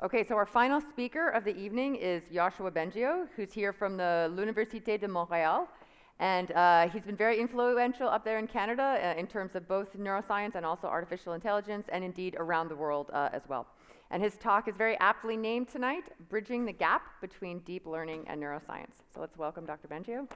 Okay, so our final speaker of the evening is Yoshua Bengio, who's here from the Université de Montréal. And he's been very influential up there in Canada in terms of both neuroscience and also artificial intelligence, and indeed around the world as well. And his talk is very aptly named tonight, Bridging the Gap Between Deep Learning and Neuroscience. So let's welcome Dr. Bengio.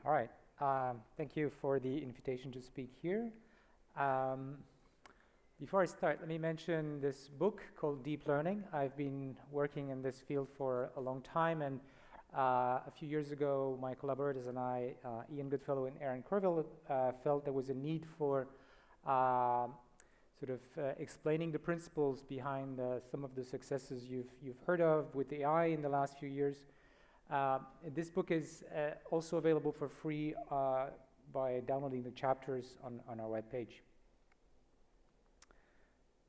All right. Thank you for the invitation to speak here. Before I start, let me mention this book called Deep Learning. I've been working in this field for a long time, and a few years ago, my collaborators and I, Ian Goodfellow and Aaron Corville, felt there was a need for explaining the principles behind some of the successes you've heard of with AI in the last few years. This book is also available for free by downloading the chapters on our webpage.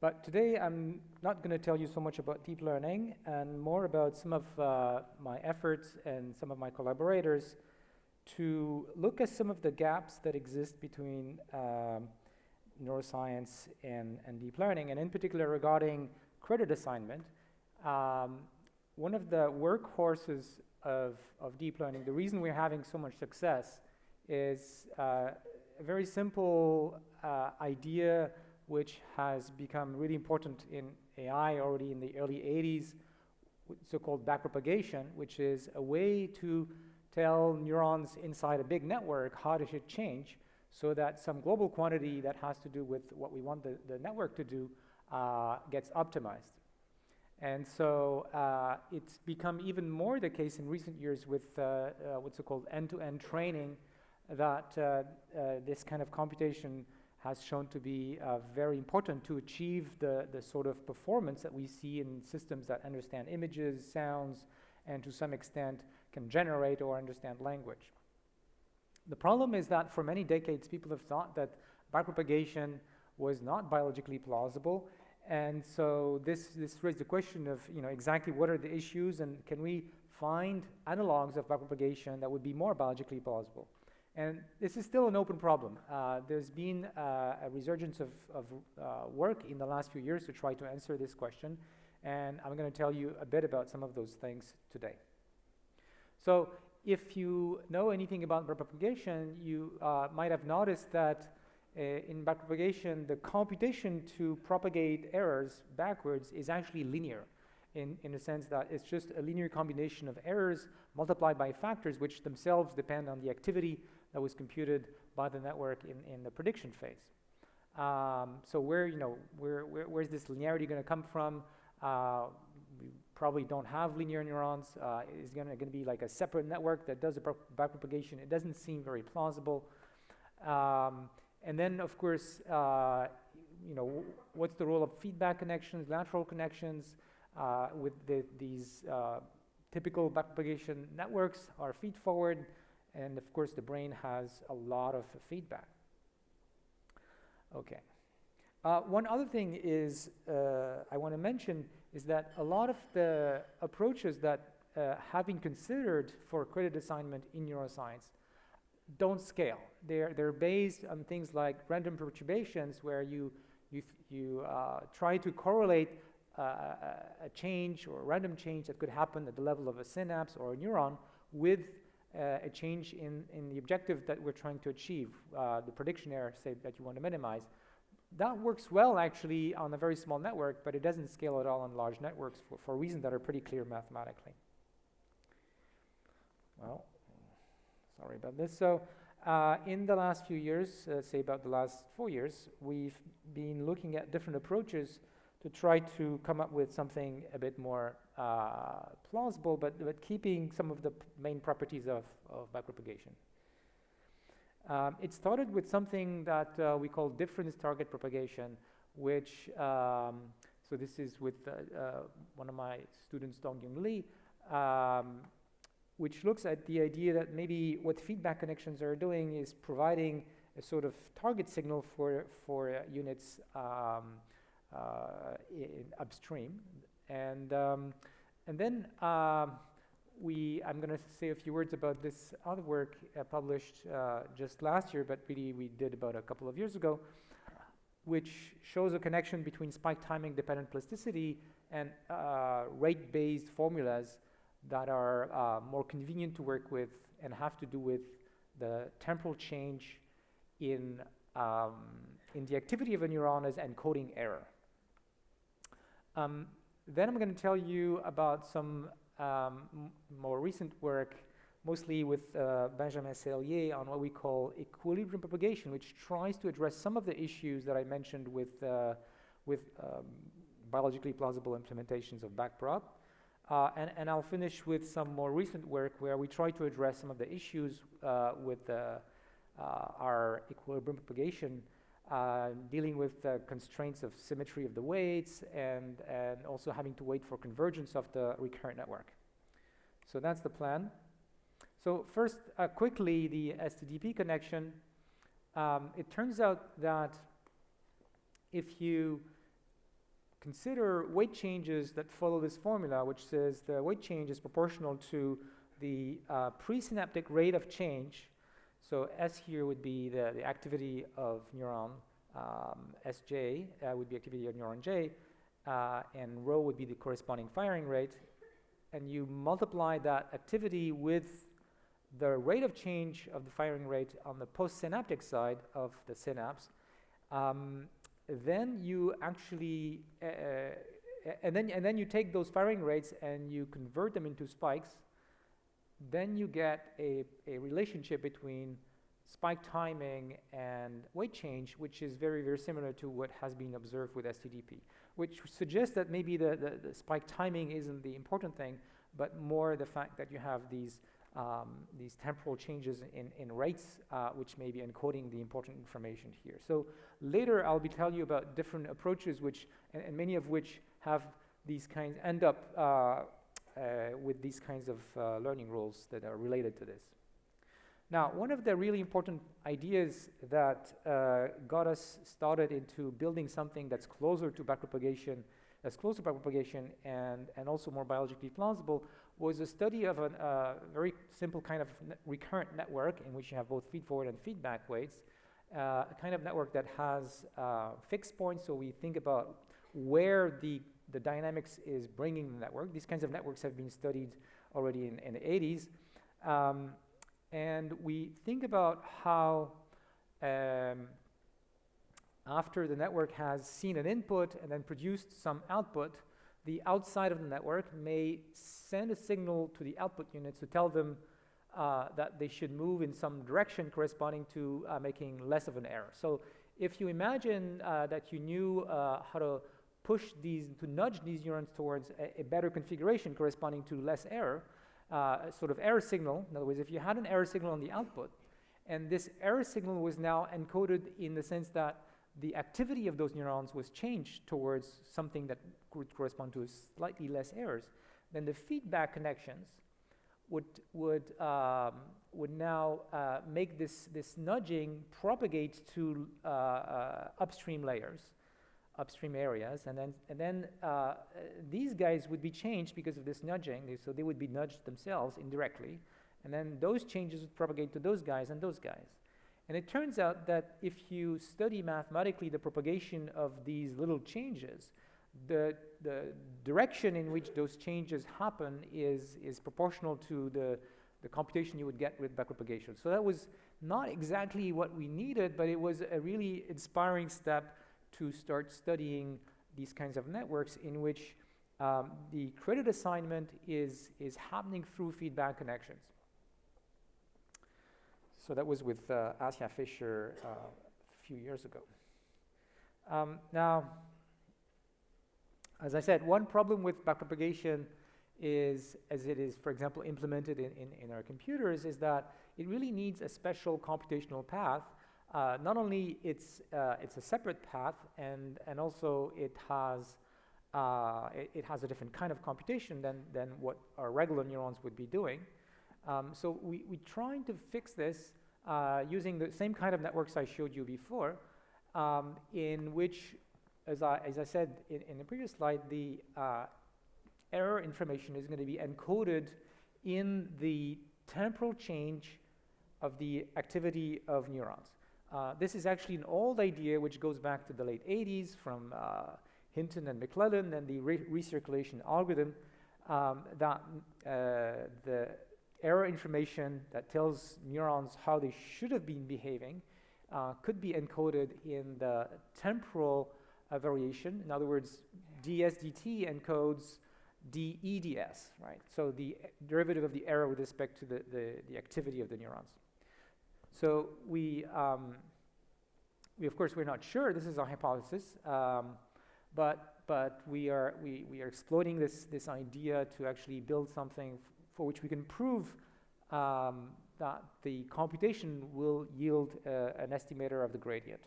But today I'm not going to tell you so much about deep learning and more about some of my efforts and some of my collaborators to look at some of the gaps that exist between neuroscience and deep learning, and in particular regarding credit assignment. One of the workhorses of deep learning, the reason we're having so much success is a very simple idea which has become really important in AI already in the early 80s, so-called backpropagation, which is a way to tell neurons inside a big network how they should change so that some global quantity that has to do with what we want the network to do gets optimized. And so it's become even more the case in recent years with what's so-called end-to-end training, that this kind of computation has shown to be very important to achieve the sort of performance that we see in systems that understand images, sounds, and to some extent can generate or understand language. The problem is that for many decades people have thought that backpropagation was not biologically plausible. And so this raised the question of, exactly what are the issues, and can we find analogs of backpropagation that would be more biologically plausible? And this is still an open problem. There's been a resurgence of work in the last few years to try to answer this question, and I'm going to tell you a bit about some of those things today. So if you know anything about backpropagation, you might have noticed that in backpropagation, the computation to propagate errors backwards is actually linear, in the sense that it's just a linear combination of errors multiplied by factors which themselves depend on the activity that was computed by the network in the prediction phase. So where's this linearity going to come from? We probably don't have linear neurons. It's going to be like a separate network that does the backpropagation. It doesn't seem very plausible. And then, of course, what's the role of feedback connections, lateral connections with these typical backpropagation networks are feedforward, and of course the brain has a lot of feedback. Okay. One other thing is I want to mention is that a lot of the approaches that have been considered for credit assignment in neuroscience don't scale. They're based on things like random perturbations, where you try to correlate a change or a random change that could happen at the level of a synapse or a neuron with a change in the objective that we're trying to achieve, the prediction error, say, that you want to minimize. That works well, actually, on a very small network, but it doesn't scale at all on large networks for reasons that are pretty clear mathematically. Well, sorry about this. So in the last few years, say about the last 4 years, we've been looking at different approaches to try to come up with something a bit more plausible, but keeping some of the main properties of backpropagation. It started with something that we call difference target propagation, which, so this is with one of my students, Dongyun Lee, which looks at the idea that maybe what feedback connections are doing is providing a sort of target signal for units upstream, and then I'm going to say a few words about this other work published just last year, but really we did about a couple of years ago, which shows a connection between spike timing dependent plasticity and rate-based formulas that are more convenient to work with and have to do with the temporal change in the activity of a neuron as encoding error. Then I'm going to tell you about some more recent work, mostly with Benjamin Sellier, on what we call equilibrium propagation, which tries to address some of the issues that I mentioned with biologically plausible implementations of backprop. And I'll finish with some more recent work where we try to address some of the issues with our equilibrium propagation, dealing with the constraints of symmetry of the weights and also having to wait for convergence of the recurrent network. So that's the plan. So first, quickly, the stdp connection. It turns out that if you consider weight changes that follow this formula, which says the weight change is proportional to the presynaptic rate of change. So S here would be the activity of neuron, Sj would be activity of neuron J, and rho would be the corresponding firing rate. And you multiply that activity with the rate of change of the firing rate on the postsynaptic side of the synapse. Then you actually, and then you take those firing rates and you convert them into spikes. Then you get a relationship between spike timing and weight change, which is very, very similar to what has been observed with stdp, which suggests that maybe the spike timing isn't the important thing, but more the fact that you have these temporal changes in rates, which may be encoding the important information here. So later I'll be telling you about different approaches, which and many of which have these kinds end up with these kinds of learning rules that are related to this. Now, one of the really important ideas that got us started into building something that's closer to backpropagation, and also more biologically plausible, was a study of a very simple kind of recurrent network in which you have both feedforward and feedback weights, a kind of network that has fixed points, so we think about where the dynamics is bringing the network. These kinds of networks have been studied already in the 80s. And we think about how after the network has seen an input and then produced some output, the outside of the network may send a signal to the output units to tell them that they should move in some direction corresponding to making less of an error. So if you imagine that you knew how to nudge these neurons towards a better configuration corresponding to less error, a sort of error signal. In other words, if you had an error signal on the output, and this error signal was now encoded in the sense that the activity of those neurons was changed towards something that could correspond to slightly less errors, then the feedback connections would now make this nudging propagate to upstream layers, upstream areas, and then these guys would be changed because of this nudging, so they would be nudged themselves indirectly, and then those changes would propagate to those guys and those guys. And it turns out that if you study mathematically the propagation of these little changes, the direction in which those changes happen is proportional to the computation you would get with backpropagation. So that was not exactly what we needed, but it was a really inspiring step to start studying these kinds of networks in which the credit assignment is happening through feedback connections. So that was with Asya Fisher a few years ago. Now, as I said, one problem with backpropagation is, as it is, for example, implemented in our computers, is that it really needs a special computational path. Not only it's a separate path, and also it has a different kind of computation than what our regular neurons would be doing. So we're trying to fix this using the same kind of networks I showed you before, in which, as I said in the previous slide, the error information is going to be encoded in the temporal change of the activity of neurons. This is actually an old idea which goes back to the late 80s from Hinton and McClellan and the recirculation algorithm, that the error information that tells neurons how they should have been behaving could be encoded in the temporal variation. In other words, dsdt encodes dEds, right? So the derivative of the error with respect to the activity of the neurons. So we of course, we're not sure. This is a hypothesis, but we are exploiting this idea to actually build something for which we can prove that the computation will yield an estimator of the gradient.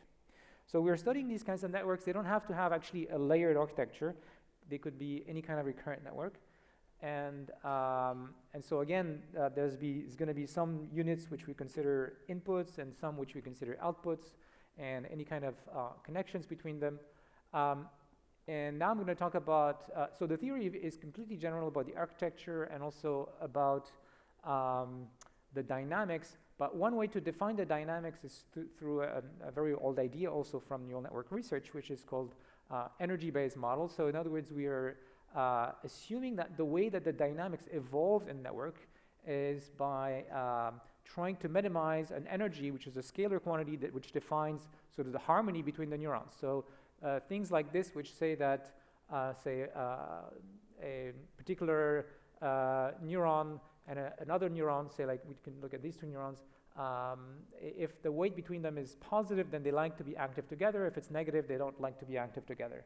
So we're studying these kinds of networks. They don't have to have actually a layered architecture. They could be any kind of recurrent network. And so again, there's going to be some units which we consider inputs and some which we consider outputs, and any kind of connections between them. And now I'm going to talk about, so the theory is completely general about the architecture and also about the dynamics. But one way to define the dynamics is through a very old idea also from neural network research, which is called energy-based model. So in other words, we are assuming that the way that the dynamics evolve in network is by trying to minimize an energy, which is a scalar quantity which defines sort of the harmony between the neurons. So things like this, which say that, a particular neuron and another neuron, say like we can look at these two neurons, if the weight between them is positive, then they like to be active together. If it's negative, they don't like to be active together.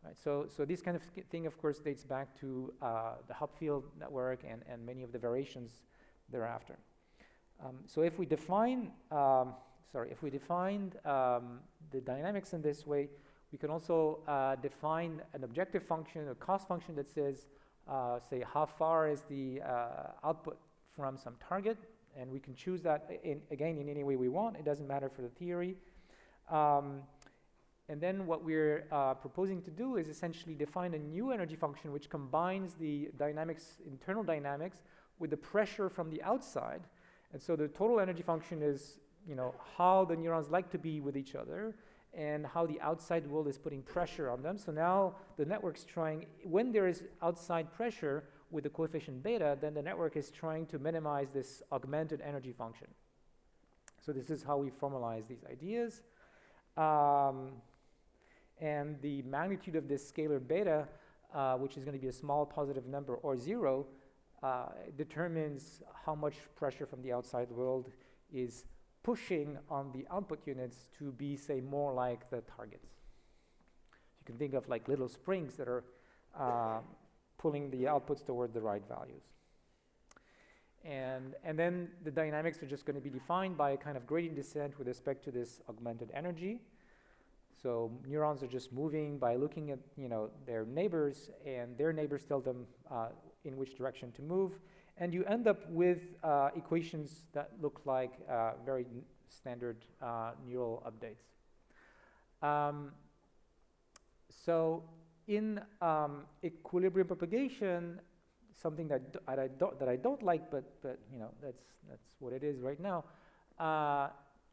Right, so this kind of thing, of course, dates back to the Hopfield network and many of the variations thereafter. So if we define, the dynamics in this way, we can also define an objective function, a cost function that says, say, how far is the output from some target, and we can choose that again in any way we want. It doesn't matter for the theory. And then what we're proposing to do is essentially define a new energy function which combines the dynamics, internal dynamics, with the pressure from the outside. And so the total energy function is, how the neurons like to be with each other and how the outside world is putting pressure on them. So now the network's trying, when there is outside pressure with the coefficient beta, then the network is trying to minimize this augmented energy function. So this is how we formalize these ideas. And the magnitude of this scalar beta, which is going to be a small positive number or 0, determines how much pressure from the outside world is pushing on the output units to be, say, more like the targets. You can think of like little springs that are pulling the outputs toward the right values. And then the dynamics are just going to be defined by a kind of gradient descent with respect to this augmented energy. So neurons are just moving by looking at their neighbors, and their neighbors tell them in which direction to move, and you end up with equations that look like very standard neural updates. So in equilibrium propagation, something that I don't like, but that's what it is right now.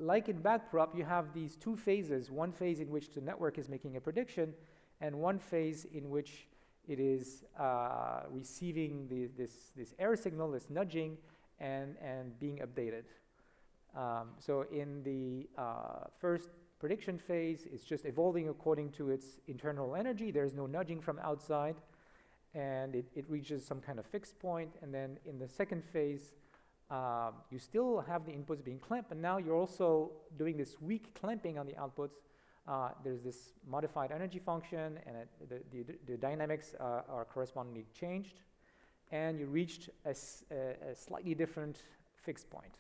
Like in backprop, you have these two phases, one phase in which the network is making a prediction, and one phase in which it is receiving this error signal, this nudging, and being updated. So in the first prediction phase, it's just evolving according to its internal energy. There's no nudging from outside, and it reaches some kind of fixed point. And then in the second phase, you still have the inputs being clamped, but now you're also doing this weak clamping on the outputs. There's this modified energy function, and the dynamics are correspondingly changed, and you reached a slightly different fixed point.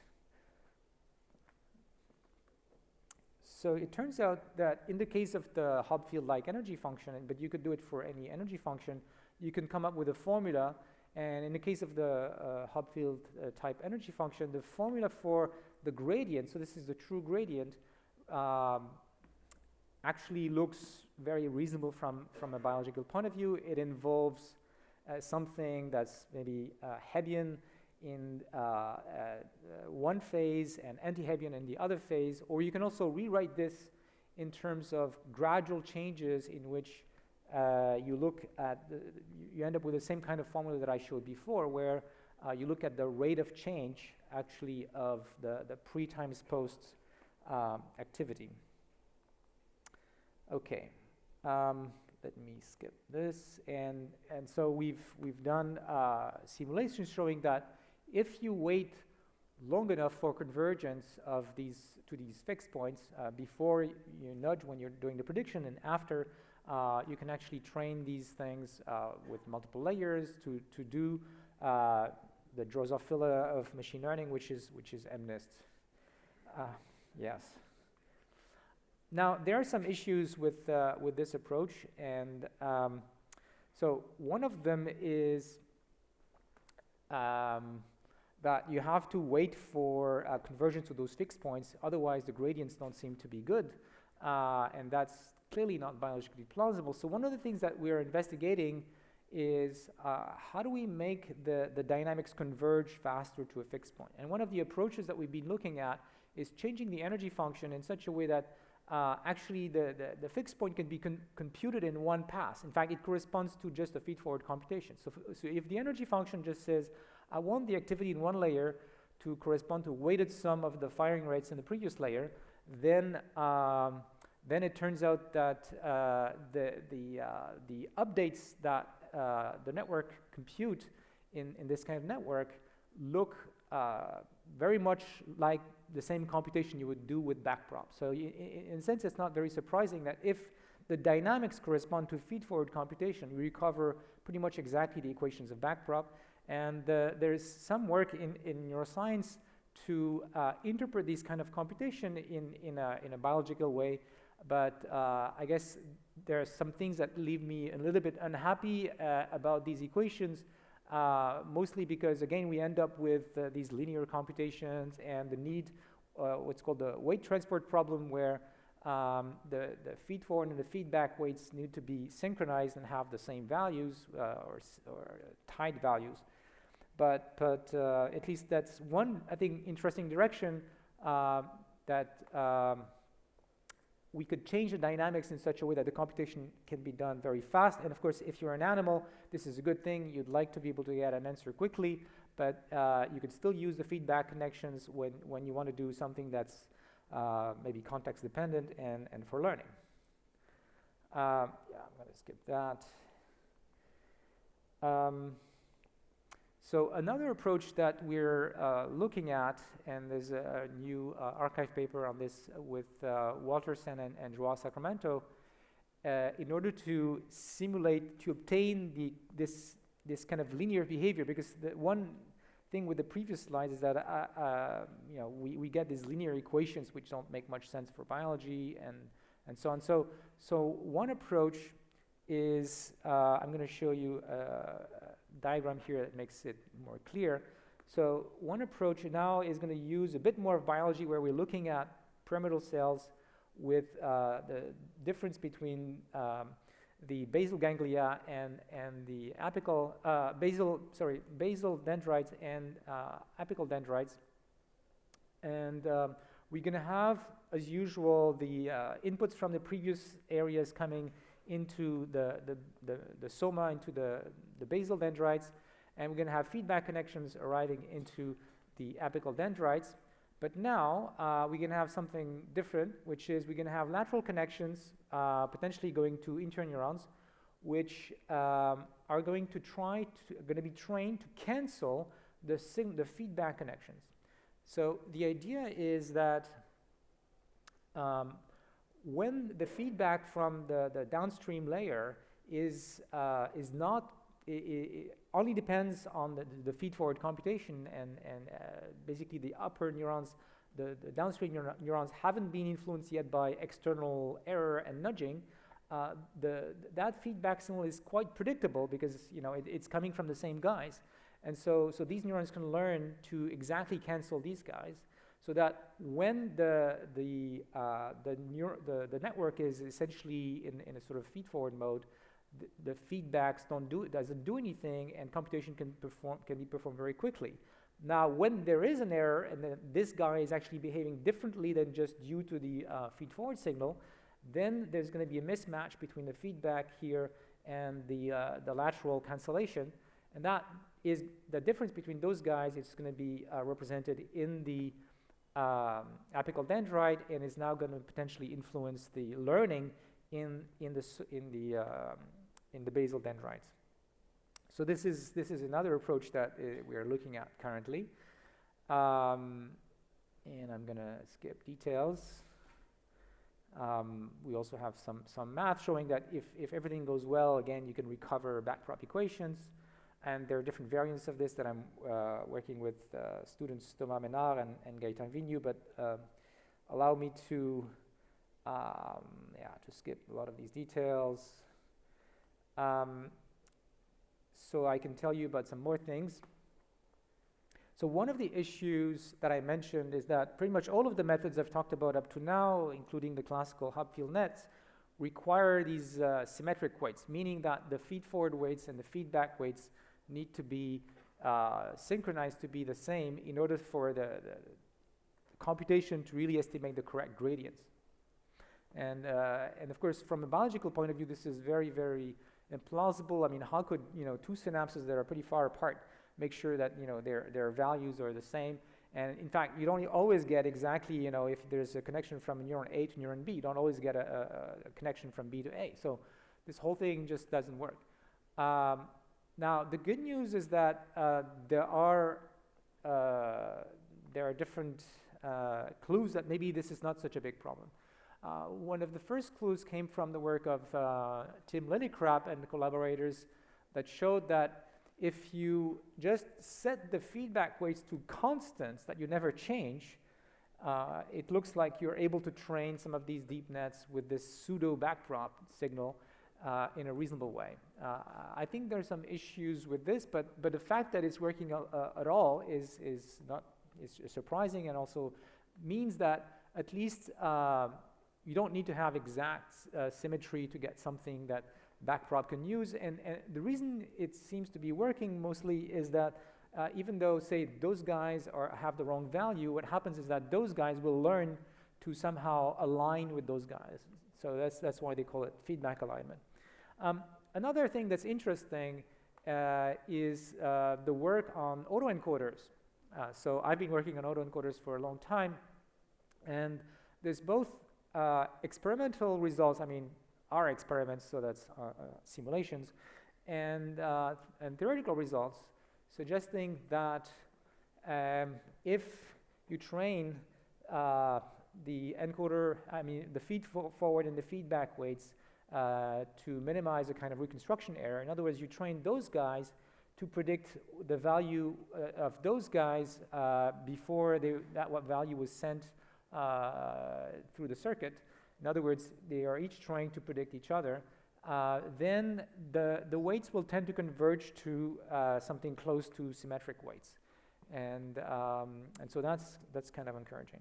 So it turns out that in the case of the Hobfield-like energy function, but you could do it for any energy function, you can come up with a formula. And in the case of the Hobfield type energy function, the formula for the gradient, so this is the true gradient, actually looks very reasonable from a biological point of view. It involves something that's maybe Hebbian in one phase and anti-Hebbian in the other phase, or you can also rewrite this in terms of gradual changes in which you look at, you end up with the same kind of formula that I showed before, where you look at the rate of change actually of the pre times post activity. Okay, let me skip this, and so we've done simulations showing that if you wait long enough for convergence of these fixed points before you nudge when you're doing the prediction, and after, you can actually train these things with multiple layers to do the Drosophila of machine learning, which is MNIST. Yes. Now there are some issues with this approach, and so one of them is that you have to wait for convergence to those fixed points. Otherwise, the gradients don't seem to be good, and that's clearly not biologically plausible. So one of the things that we're investigating is how do we make the dynamics converge faster to a fixed point? And one of the approaches that we've been looking at is changing the energy function in such a way that actually the fixed point can be computed in one pass. In fact, it corresponds to just a feedforward computation. So if the energy function just says, I want the activity in one layer to correspond to weighted sum of the firing rates in the previous layer, then it turns out that the updates that the network compute in this kind of network look very much like the same computation you would do with backprop. So in a sense, it's not very surprising that if the dynamics correspond to feedforward computation, we recover pretty much exactly the equations of backprop. And there's some work in neuroscience to interpret these kind of computation in a biological way. But I guess there are some things that leave me a little bit unhappy about these equations, mostly because, again, we end up with these linear computations and the need, what's called the weight transport problem, where the feedforward and the feedback weights need to be synchronized and have the same values or tied values. But at least that's one, I think, interesting direction that we could change the dynamics in such a way that the computation can be done very fast. And of course, if you're an animal, this is a good thing. You'd like to be able to get an answer quickly, but you could still use the feedback connections when you want to do something that's maybe context dependent and for learning. Yeah, I'm going to skip that. So another approach that we're looking at, and there's a new archive paper on this with Walter Sen and Joao Sacramento, in order to simulate, to obtain this kind of linear behavior, because the one thing with the previous slides is that we get these linear equations which don't make much sense for biology and so on. So one approach is, I'm going to show you diagram here that makes it more clear. So one approach now is going to use a bit more of biology, where we're looking at pyramidal cells with the difference between the basal ganglia and the apical basal dendrites and apical dendrites, and we're going to have, as usual, the inputs from the previous areas coming into the soma, into the basal dendrites, and we're going to have feedback connections arriving into the apical dendrites. But now we're going to have something different, which is we're going to have lateral connections potentially going to interneurons, which are going to be trained to cancel the feedback connections. So the idea is that when the feedback from the downstream layer is not, it only depends on the feed-forward computation, and basically the upper neurons, the downstream neurons haven't been influenced yet by external error and nudging. That feedback signal is quite predictable because it's coming from the same guys, and so these neurons can learn to exactly cancel these guys, so that when the network is essentially in a sort of feed-forward mode, the feedbacks doesn't do anything, and computation can be performed very quickly. Now, when there is an error and this guy is actually behaving differently than just due to the feed-forward signal, then there's going to be a mismatch between the feedback here and the lateral cancellation, and that is the difference between those guys. It's going to be represented in the apical dendrite, and is now going to potentially influence the learning in the basal dendrites. So this is another approach that we are looking at currently, and I'm going to skip details. We also have some math showing that if everything goes well, again, you can recover backpropagations, and there are different variants of this that I'm working with students Thomas Ménard and Gaëtan Vignoux, but allow me to skip a lot of these details. So I can tell you about some more things. So one of the issues that I mentioned is that pretty much all of the methods I've talked about up to now, including the classical Hub-field nets, require these symmetric weights, meaning that the feed-forward weights and the feedback weights need to be synchronized to be the same in order for the computation to really estimate the correct gradients. And of course, from a biological point of view, this is very, very implausible. I mean, how could two synapses that are pretty far apart make sure that their values are the same? And in fact, you don't always get exactly if there's a connection from neuron A to neuron B, you don't always get a connection from B to A. So this whole thing just doesn't work. Now the good news is that there are different clues that maybe this is not such a big problem. One of the first clues came from the work of Tim Lillicrap and the collaborators that showed that if you just set the feedback weights to constants that you never change, it looks like you're able to train some of these deep nets with this pseudo backprop signal in a reasonable way. I think there's some issues with this, but the fact that it's working at all is surprising, and also means that at least you don't need to have exact symmetry to get something that backprop can use. And the reason it seems to be working mostly is that even though, say, those guys have the wrong value, what happens is that those guys will learn to somehow align with those guys. So that's why they call it feedback alignment. Another thing that's interesting is the work on autoencoders. So I've been working on autoencoders for a long time, and there's both experimental results, I mean, our experiments, so that's simulations, and theoretical results suggesting that if you train the encoder, the feed forward and the feedback weights to minimize a kind of reconstruction error. In other words, you train those guys to predict the value of those guys before what value was sent through the circuit. In other words, they are each trying to predict each other. Then the weights will tend to converge to something close to symmetric weights, and so that's kind of encouraging.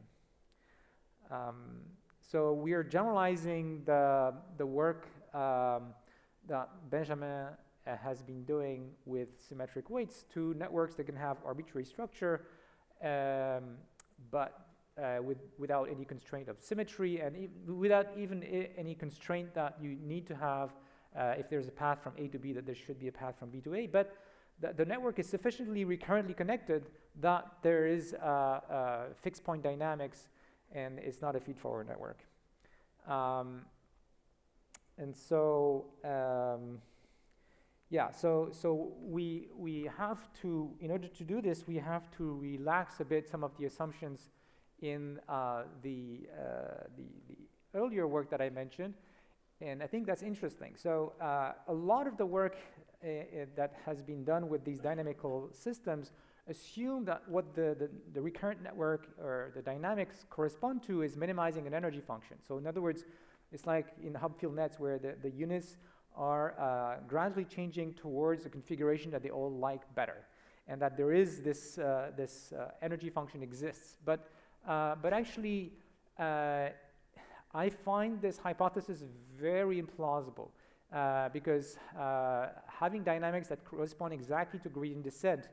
So we are generalizing the work that Benjamin has been doing with symmetric weights to networks that can have arbitrary structure, but without any constraint of symmetry, and without even any constraint that you need to have, if there's a path from A to B, that there should be a path from B to A. But the network is sufficiently recurrently connected that there is fixed point dynamics, and it's not a feedforward network. And so, yeah, so we have to, in order to do this, we have to relax a bit some of the assumptions in the earlier work that I mentioned, and I think that's interesting. So a lot of the work that has been done with these dynamical systems assume that what the recurrent network or the dynamics correspond to is minimizing an energy function. So in other words, it's like in hub-field nets where the units are gradually changing towards a configuration that they all like better, and that there is this energy function exists. But actually, I find this hypothesis very implausible because having dynamics that correspond exactly to gradient descent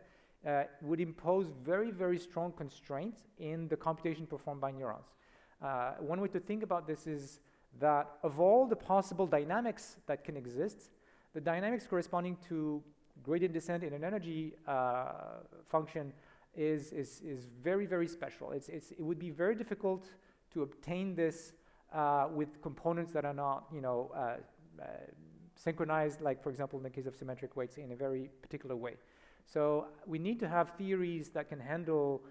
would impose very, very strong constraints in the computation performed by neurons. One way to think about this is that of all the possible dynamics that can exist, the dynamics corresponding to gradient descent in an energy function is very, very special. It would be very difficult to obtain this with components that are not, synchronized, like for example in the case of symmetric weights, in a very particular way. So we need to have theories that can handle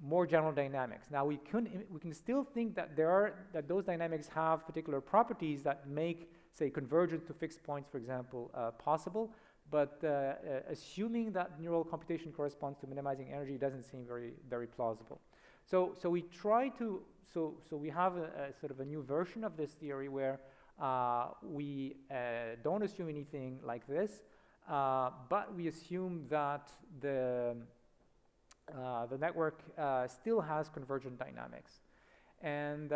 more general dynamics. Now we can still think that those dynamics have particular properties that make, say, convergence to fixed points, for example, possible. But assuming that neural computation corresponds to minimizing energy doesn't seem very, very plausible. So we try to we have a sort of a new version of this theory where we don't assume anything like this, but we assume that the network still has convergent dynamics. And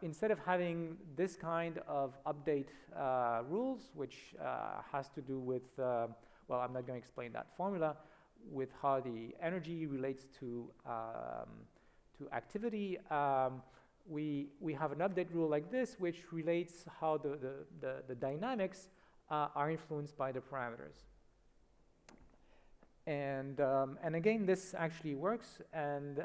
instead of having this kind of update rules, which has to do with, well, I'm not going to explain that formula, with how the energy relates to activity, we have an update rule like this, which relates how the dynamics are influenced by the parameters. And again, this actually works, and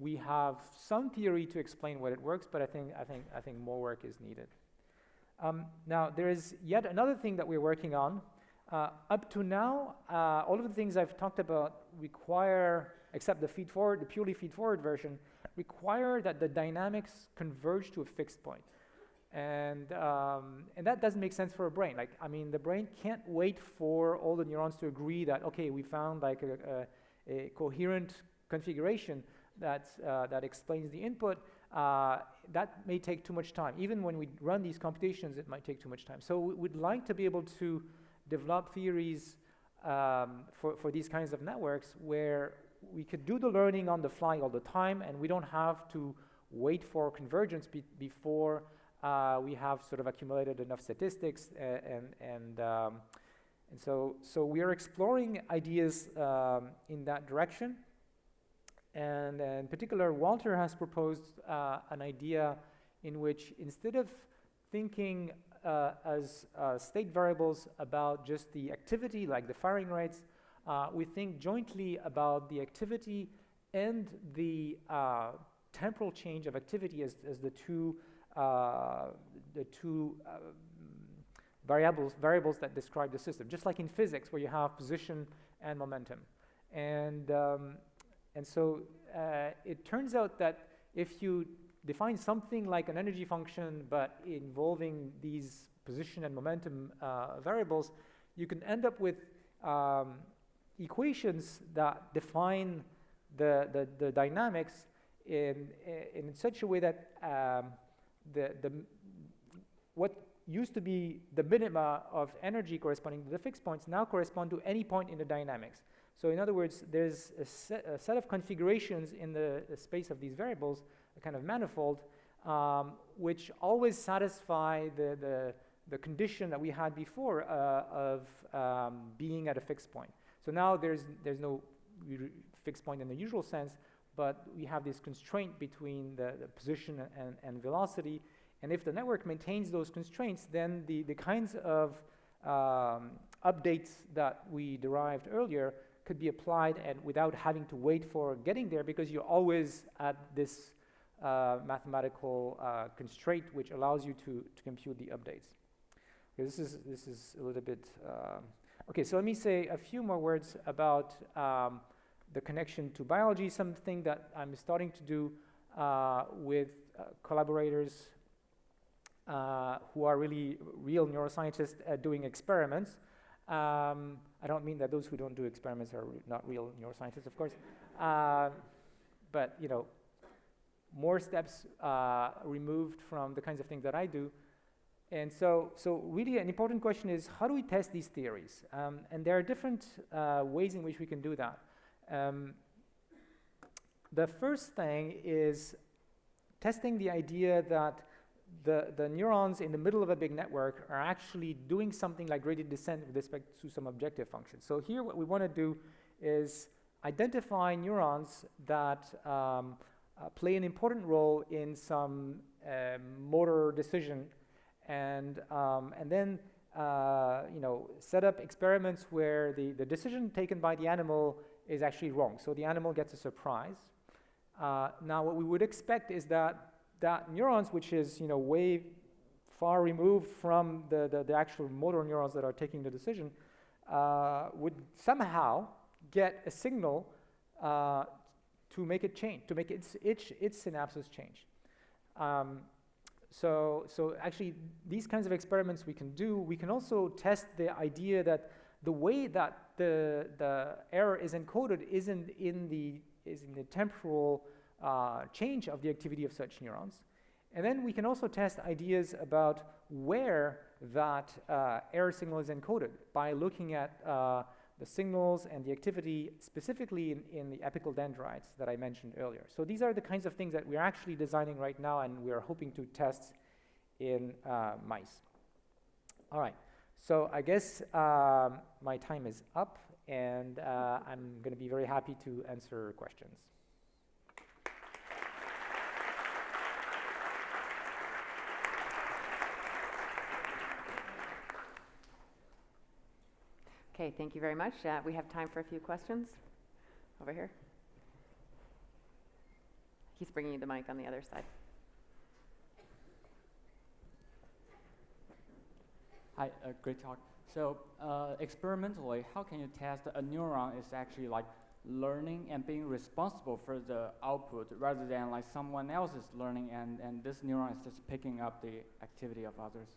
we have some theory to explain what it works, but I think more work is needed. Now, there is yet another thing that we're working on. Up to now, all of the things I've talked about require, except the purely feed-forward version, require that the dynamics converge to a fixed point. And that doesn't make sense for a brain. Like, I mean, the brain can't wait for all the neurons to agree that, okay, we found like a coherent configuration that explains the input. That may take too much time. Even when we run these computations, it might take too much time. So we'd like to be able to develop theories for these kinds of networks where we could do the learning on the fly all the time, and we don't have to wait for convergence before we have sort of accumulated enough statistics, and so we are exploring ideas in that direction. And in particular, Walter has proposed an idea in which, instead of thinking as state variables about just the activity, like the firing rates, we think jointly about the activity and the temporal change of activity as the two variables that describe the system, just like in physics where you have position and momentum. And so it turns out that if you define something like an energy function but involving these position and momentum variables, you can end up with equations that define the dynamics in such a way that what used to be the minima of energy corresponding to the fixed points now correspond to any point in the dynamics. So in other words, there's a set of configurations in the space of these variables, a kind of manifold, which always satisfy the condition that we had before of being at a fixed point. So now there's no fixed point in the usual sense, but we have this constraint between the position and velocity. And if the network maintains those constraints, then the kinds of updates that we derived earlier could be applied and without having to wait for getting there, because you're always at this mathematical constraint which allows you to compute the updates. Okay, this is a little bit okay, so let me say a few more words about the connection to biology, something that I'm starting to do with collaborators who are really real neuroscientists doing experiments. I don't mean that those who don't do experiments are not real neuroscientists, of course, but you know, more steps removed from the kinds of things that I do. And so really an important question is, how do we test these theories? And there are different ways in which we can do that. The first thing is testing the idea that the neurons in the middle of a big network are actually doing something like gradient descent with respect to some objective function. So here what we want to do is identify neurons that play an important role in some motor decision, and then you know, set up experiments where the decision taken by the animal is actually wrong. So the animal gets a surprise. Now what we would expect is that neurons, which is, you know, way far removed from the actual motor neurons that are taking the decision, would somehow get a signal to make it change, to make its synapses change. So actually, these kinds of experiments we can do. We can also test the idea that the way that the error is encoded is in the temporal change of the activity of such neurons. And then we can also test ideas about where that error signal is encoded by looking at the signals and the activity specifically in the apical dendrites that I mentioned earlier. So these are the kinds of things that we're actually designing right now, and we are hoping to test in mice. All right, so I guess my time is up, and I'm going to be very happy to answer questions. Okay, thank you very much. We have time for a few questions. Over here. He's bringing you the mic on the other side. Hi, great talk. So experimentally, how can you test a neuron is actually like learning and being responsible for the output rather than like someone else is learning and this neuron is just picking up the activity of others?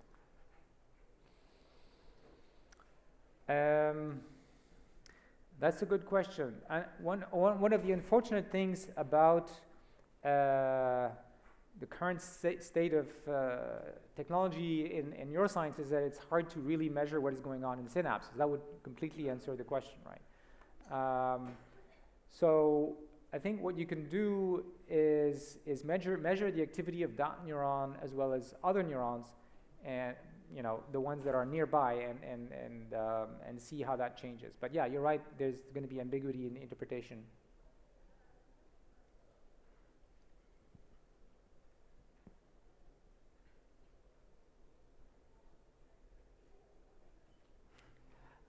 That's a good question. One of the unfortunate things about the current state of technology in neuroscience is that it's hard to really measure what is going on in the synapses. That would completely answer the question, right? So I think what you can do is measure the activity of that neuron as well as other neurons, and you know, the ones that are nearby, and see how that changes. But yeah, you're right, there's going to be ambiguity in the interpretation.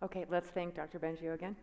Okay, let's thank Dr. Bengio again.